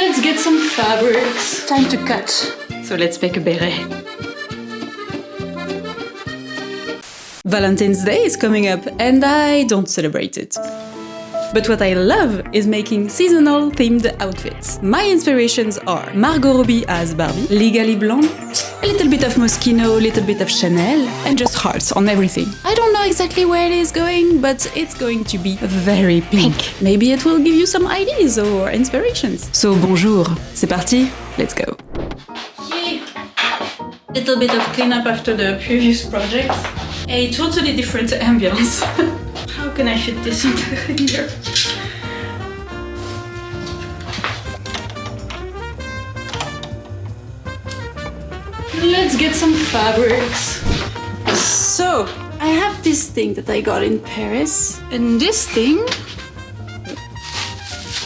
Let's get some fabrics. Time to cut. So let's make a beret. Valentine's Day is coming up and I don't celebrate it. But what I love is making seasonal themed outfits. My inspirations are Margot Robbie as Barbie, Legally Blonde, a little bit of Moschino, a little bit of Chanel, and just hearts on everything. I don't know exactly where it is going, but it's going to be very pink. Maybe it will give you some ideas or inspirations. So bonjour, c'est parti, let's go. Yay! Little bit of cleanup after the previous project. A totally different ambience. How can I fit this into here? Let's get some fabrics. So, I have this thing that I got in Paris, and this thing,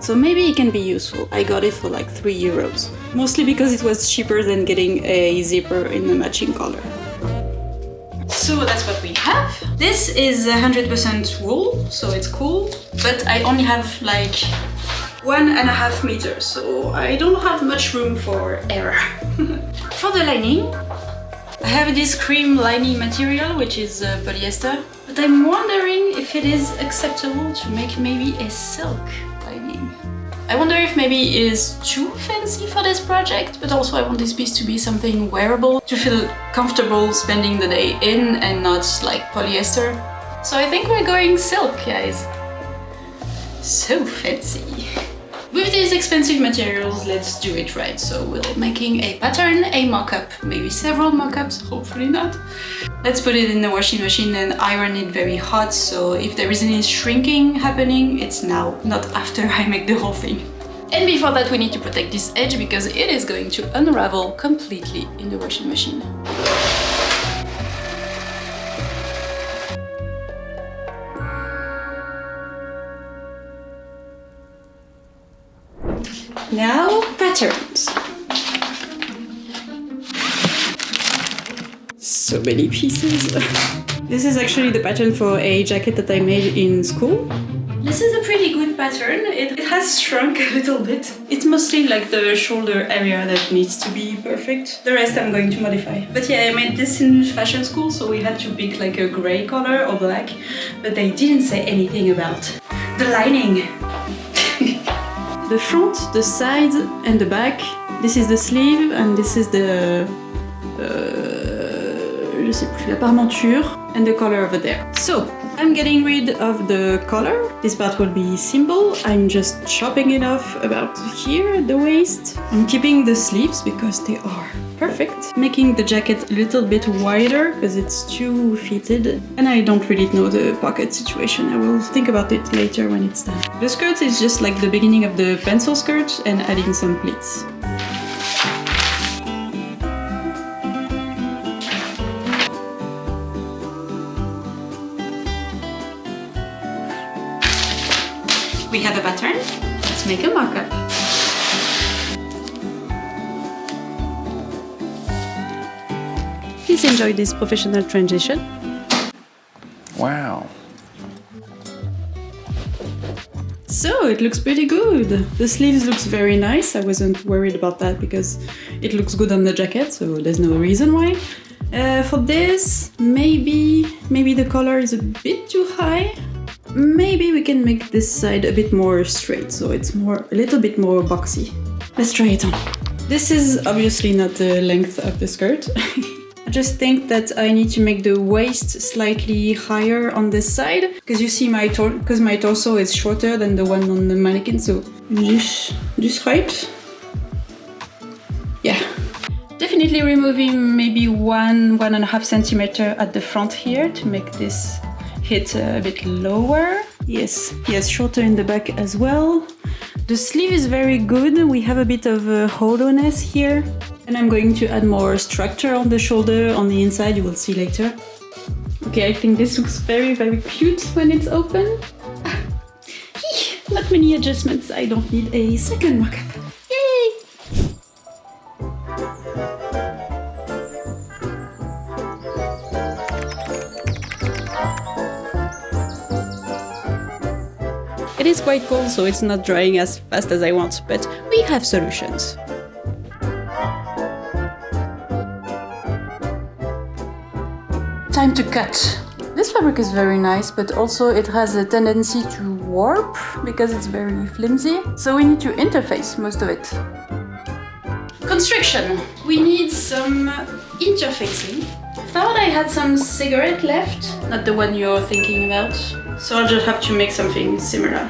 so maybe it can be useful. I got it for like 3 euros, mostly because it was cheaper than getting a zipper in the matching color. So that's what we have. This is 100% wool, so it's cool, but I only have like 1.5 meters, so I don't have much room for error. For the lining, I have this cream lining material, which is polyester, but I'm wondering if it is acceptable to make maybe a silk lining. I wonder if maybe it is too fancy for this project, but also I want this piece to be something wearable, to feel comfortable spending the day in and not like polyester. So I think we're going silk, guys. So fancy. With these expensive materials, let's do it right. So we're making a pattern, a mock-up, maybe several mock-ups, hopefully not. Let's put it in the washing machine and iron it very hot, so if there is any shrinking happening, it's now, not after I make the whole thing. And before that we need to protect this edge because it is going to unravel completely in the washing machine. Now, patterns. So many pieces. This is actually the pattern for a jacket that I made in school. This is a pretty good pattern. It has shrunk a little bit. It's mostly like the shoulder area that needs to be perfect. The rest I'm going to modify. But yeah, I made this in fashion school, so we had to pick like a gray color or black, but they didn't say anything about the lining. The front, the sides and the back. This is the sleeve and this is the je sais plus, la parmenture and the collar over there. So, I'm getting rid of the collar. This part will be simple. I'm just chopping it off about here, the waist. I'm keeping the sleeves because they are perfect. Making the jacket a little bit wider because it's too fitted. And I don't really know the pocket situation. I will think about it later when it's done. The skirt is just like the beginning of the pencil skirt and adding some pleats. We have a pattern. Let's make a mock-up. Please enjoy this professional transition. Wow. So it looks pretty good. The sleeves looks very nice. I wasn't worried about that because it looks good on the jacket, so there's no reason why. For this, maybe the collar is a bit too high. Maybe we can make this side a bit more straight, so it's a little bit more boxy. Let's try it on. This is obviously not the length of the skirt. I just think that I need to make the waist slightly higher on this side, because you see my torso is shorter than the one on the mannequin, so this height. Yeah. Definitely removing maybe 1.5 centimeter at the front here to make this hit a bit lower. Yes, shorter in the back as well. The sleeve is very good. We have a bit of a hollowness here. And I'm going to add more structure on the shoulder, on the inside, you will see later. Okay, I think this looks very, very cute when it's open. Not many adjustments, I don't need a second mock-up. Yay! It is quite cold, so it's not drying as fast as I want, but we have solutions. Time to cut. This fabric is very nice, but also it has a tendency to warp because it's very flimsy. So we need to interface most of it. Construction. We need some interfacing. Thought I had some cigarette left, not the one you're thinking about. So I'll just have to make something similar.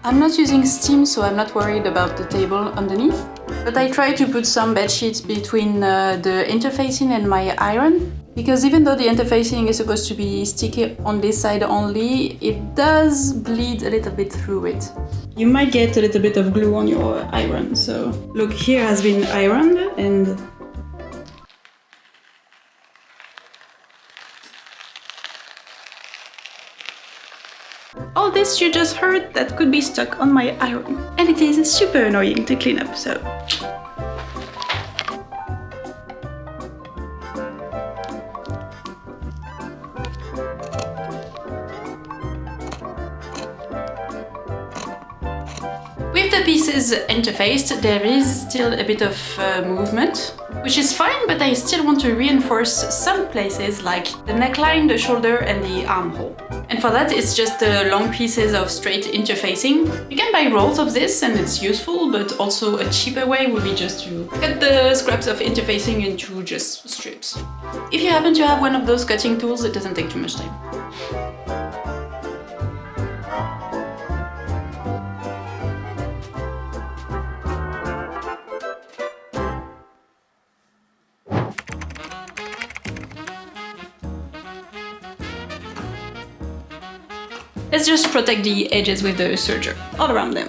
I'm not using steam, so I'm not worried about the table underneath. But I try to put some bed sheets between the interfacing and my iron. Because even though the interfacing is supposed to be sticky on this side only, it does bleed a little bit through it. You might get a little bit of glue on your iron, so look, here has been ironed and all this you just heard that could be stuck on my iron. And it is super annoying to clean up, so. With the pieces interfaced, there is still a bit of movement, which is fine, but I still want to reinforce some places like the neckline, the shoulder and the armhole. And for that, it's just the long pieces of straight interfacing. You can buy rolls of this and it's useful, but also a cheaper way would be just to cut the scraps of interfacing into just strips. If you happen to have one of those cutting tools, it doesn't take too much time. Let's just protect the edges with the serger all around them.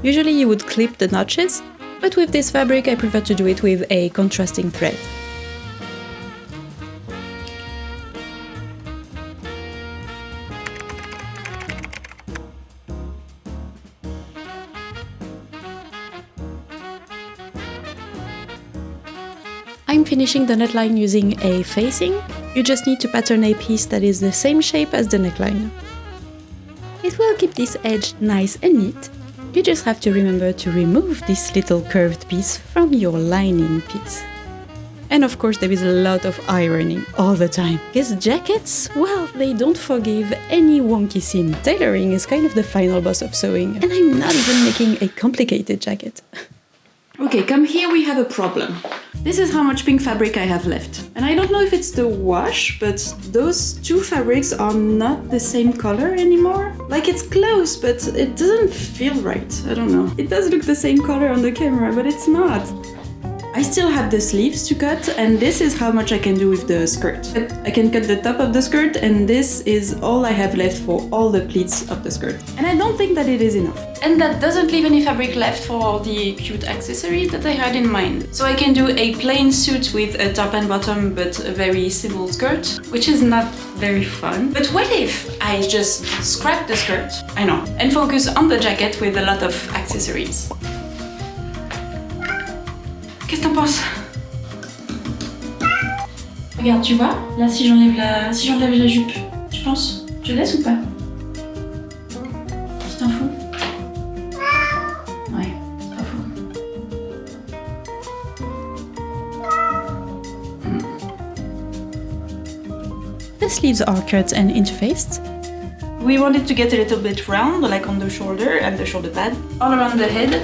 Usually you would clip the notches, but with this fabric I prefer to do it with a contrasting thread. I'm finishing the neckline using a facing. You just need to pattern a piece that is the same shape as the neckline. It will keep this edge nice and neat. You just have to remember to remove this little curved piece from your lining piece. And of course there is a lot of ironing all the time. Because jackets, well, they don't forgive any wonky seam. Tailoring is kind of the final boss of sewing. And I'm not even making a complicated jacket. Okay, come here, we have a problem. This is how much pink fabric I have left. And I don't know if it's the wash, but those two fabrics are not the same color anymore. Like, it's close, but it doesn't feel right. I don't know. It does look the same color on the camera, but it's not. I still have the sleeves to cut, and this is how much I can do with the skirt. I can cut the top of the skirt, and this is all I have left for all the pleats of the skirt. And I don't think that it is enough. And that doesn't leave any fabric left for all the cute accessories that I had in mind. So I can do a plain suit with a top and bottom, but a very simple skirt, which is not very fun. But what if I just scrap the skirt? I know. And focus on the jacket with a lot of accessories. Qu'est-ce que t'en penses? Regarde, tu vois? Là, si j'enlève la jupe, tu penses? Je laisse ou pas? Tu t'en fous? Ouais, c'est pas fou. The sleeves are cut and interfaced. We wanted to get a little bit round, like on the shoulder and the shoulder pad, all around the head.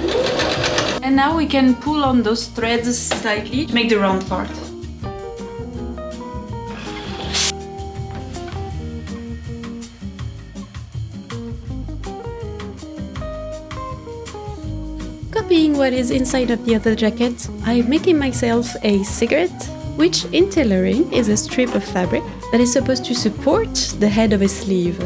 And now we can pull on those threads slightly to make the round part. Copying what is inside of the other jacket, I'm making myself a cigarette, which in tailoring is a strip of fabric that is supposed to support the head of a sleeve.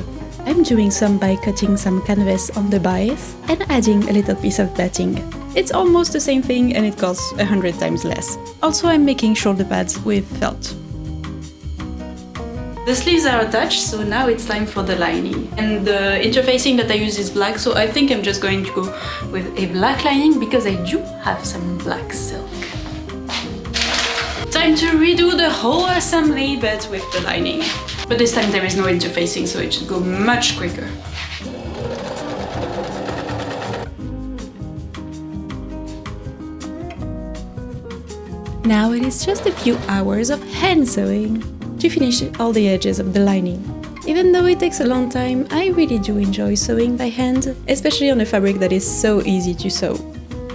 I'm doing some by cutting some canvas on the bias and adding a little piece of batting. It's almost the same thing and it costs 100 times less. Also, I'm making shoulder pads with felt. The sleeves are attached, so now it's time for the lining. And the interfacing that I use is black, so I think I'm just going to go with a black lining because I do have some black silk. Time to redo the whole assembly, but with the lining. But this time there is no interfacing, so it should go much quicker. Now it is just a few hours of hand sewing to finish all the edges of the lining. Even though it takes a long time, I really do enjoy sewing by hand, especially on a fabric that is so easy to sew.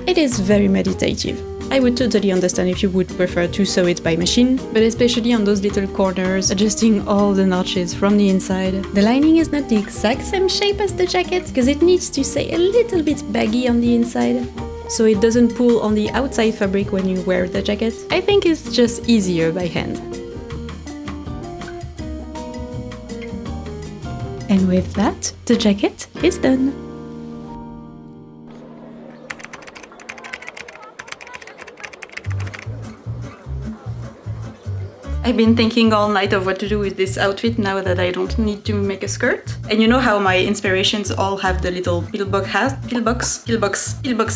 It is very meditative. I would totally understand if you would prefer to sew it by machine, but especially on those little corners, adjusting all the notches from the inside. The lining is not the exact same shape as the jacket, because it needs to stay a little bit baggy on the inside, so it doesn't pull on the outside fabric when you wear the jacket. I think it's just easier by hand. And with that, the jacket is done. I've been thinking all night of what to do with this outfit now that I don't need to make a skirt. And you know how my inspirations all have the little pillbox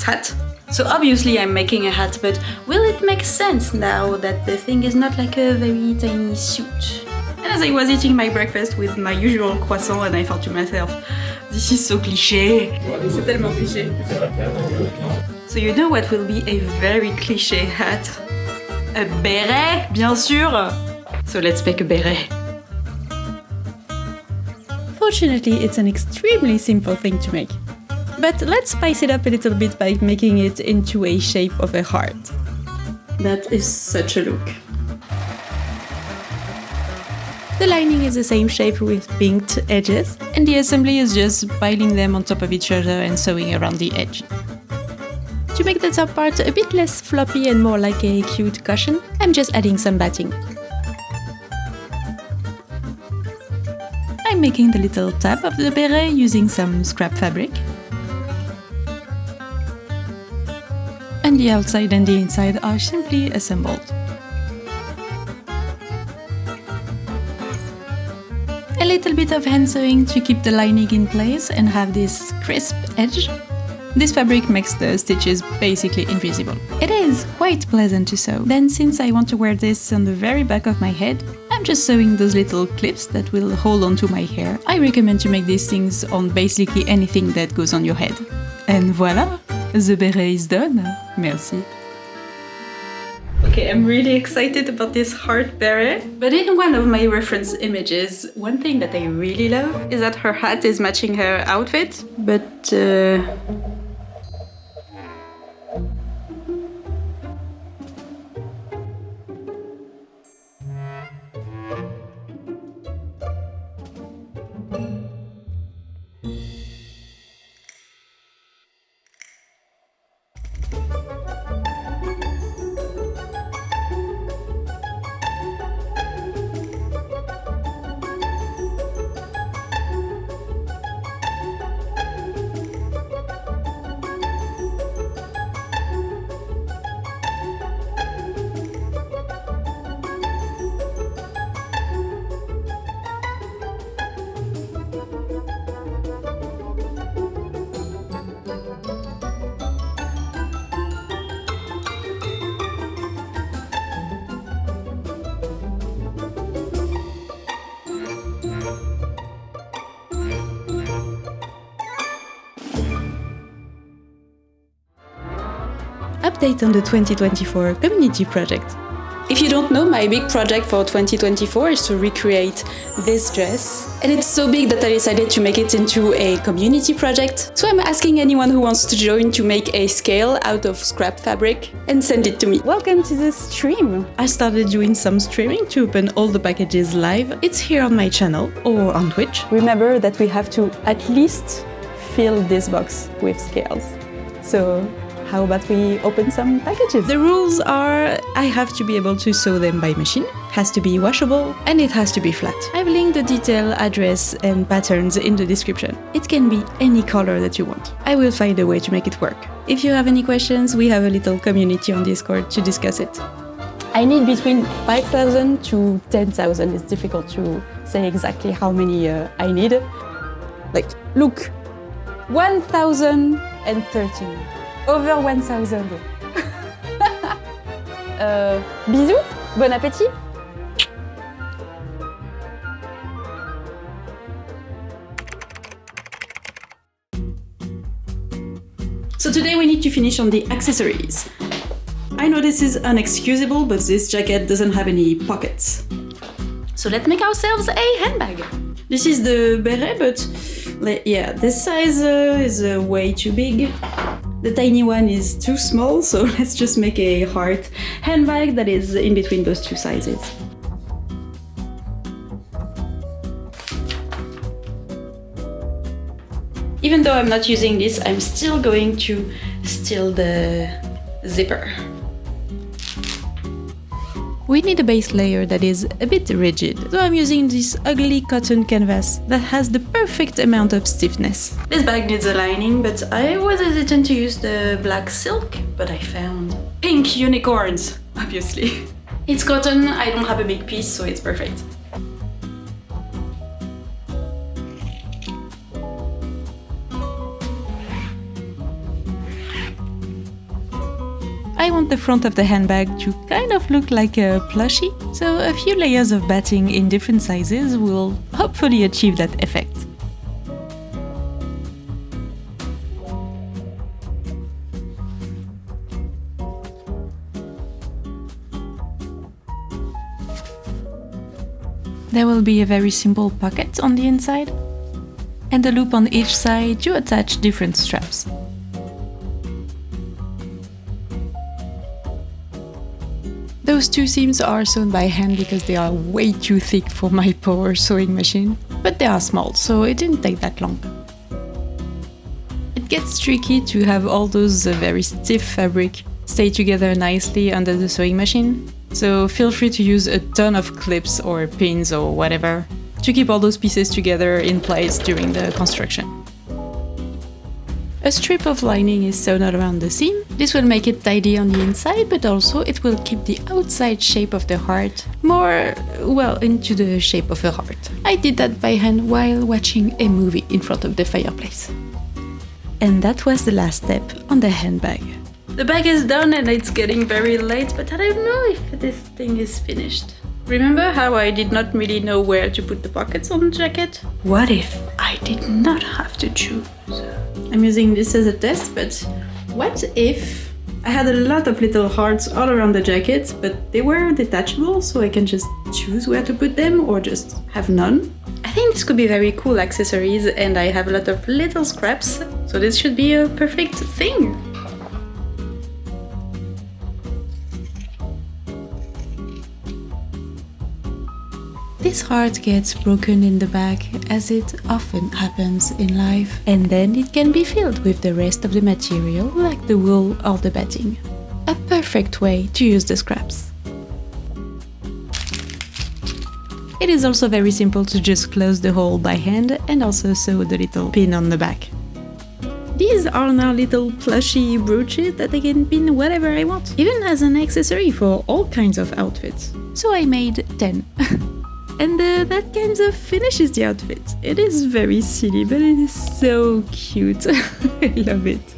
hat? So obviously I'm making a hat, but will it make sense now that the thing is not like a very tiny suit? And as I was eating my breakfast with my usual croissant, and I thought to myself, this is so cliché. C'est tellement cliché. So you know what will be a very cliché hat? A beret, bien sûr! So let's make a beret. Fortunately, it's an extremely simple thing to make. But let's spice it up a little bit by making it into a shape of a heart. That is such a look. The lining is the same shape with pinked edges, and the assembly is just piling them on top of each other and sewing around the edge. To make the top part a bit less floppy and more like a cute cushion, I'm just adding some batting. I'm making the little tab of the beret using some scrap fabric. And the outside and the inside are simply assembled. A little bit of hand sewing to keep the lining in place and have this crisp edge. This fabric makes the stitches basically invisible. It is quite pleasant to sew. Then, since I want to wear this on the very back of my head, I'm just sewing those little clips that will hold onto my hair. I recommend to make these things on basically anything that goes on your head. And voila! The beret is done. Merci. Okay, I'm really excited about this heart beret. But in one of my reference images, one thing that I really love is that her hat is matching her outfit, but Update on the 2024 community project. if you don't know, my big project for 2024 is to recreate this dress. And it's so big that I decided to make it into a community project. So I'm asking anyone who wants to join to make a scale out of scrap fabric and send it to me. Welcome to the stream! I started doing some streaming to open all the packages live. It's here on my channel or on Twitch. Remember that we have to at least fill this box with scales. So how about we open some packages? The rules are I have to be able to sew them by machine, has to be washable, and it has to be flat. I've linked the detail, address, and patterns in the description. It can be any color that you want. I will find a way to make it work. If you have any questions, we have a little community on Discord to discuss it. I need between 5,000 to 10,000. It's difficult to say exactly how many I need. Like, look, 1,013. Over 1,000. Bisous, bon appétit. So today we need to finish on the accessories. I know this is inexcusable, but this jacket doesn't have any pockets. So let's make ourselves a handbag. This is the Beret, but yeah, this size is way too big. The tiny one is too small, so let's just make a heart handbag that is in between those two sizes. Even though I'm not using this, I'm still going to steal the zipper. We need a base layer that is a bit rigid, so I'm using this ugly cotton canvas that has the perfect amount of stiffness. This bag needs a lining, but I was hesitant to use the black silk, but I found pink unicorns, obviously. It's cotton, I don't have a big piece, so it's perfect. I want the front of the handbag to kind of look like a plushie, so a few layers of batting in different sizes will hopefully achieve that effect. There will be a very simple pocket on the inside, and a loop on each side to attach different straps. Those two seams are sewn by hand because they are way too thick for my poor sewing machine, but they are small, so it didn't take that long. It gets tricky to have all those very stiff fabric stay together nicely under the sewing machine, so feel free to use a ton of clips or pins or whatever to keep all those pieces together in place during the construction. A strip of lining is sewn around the seam. This will make it tidy on the inside, but also it will keep the outside shape of the heart more, well, into the shape of a heart. I did that by hand while watching a movie in front of the fireplace. And that was the last step on the handbag. The bag is done and it's getting very late, but I don't know if this thing is finished. Remember how I did not really know where to put the pockets on the jacket? What if I did not have to choose? I'm using this as a test, but what if I had a lot of little hearts all around the jacket, but they were detachable, so I can just choose where to put them or just have none? I think this could be very cool accessories, and I have a lot of little scraps, so this should be a perfect thing. This heart gets broken in the back, as it often happens in life, and then it can be filled with the rest of the material, like the wool or the batting. A perfect way to use the scraps. It is also very simple to just close the hole by hand and also sew the little pin on the back. These are now little plushy brooches that I can pin whatever I want, even as an accessory for all kinds of outfits. So I made 10. And that kind of finishes the outfit. It is very silly, but it is so cute. I love it.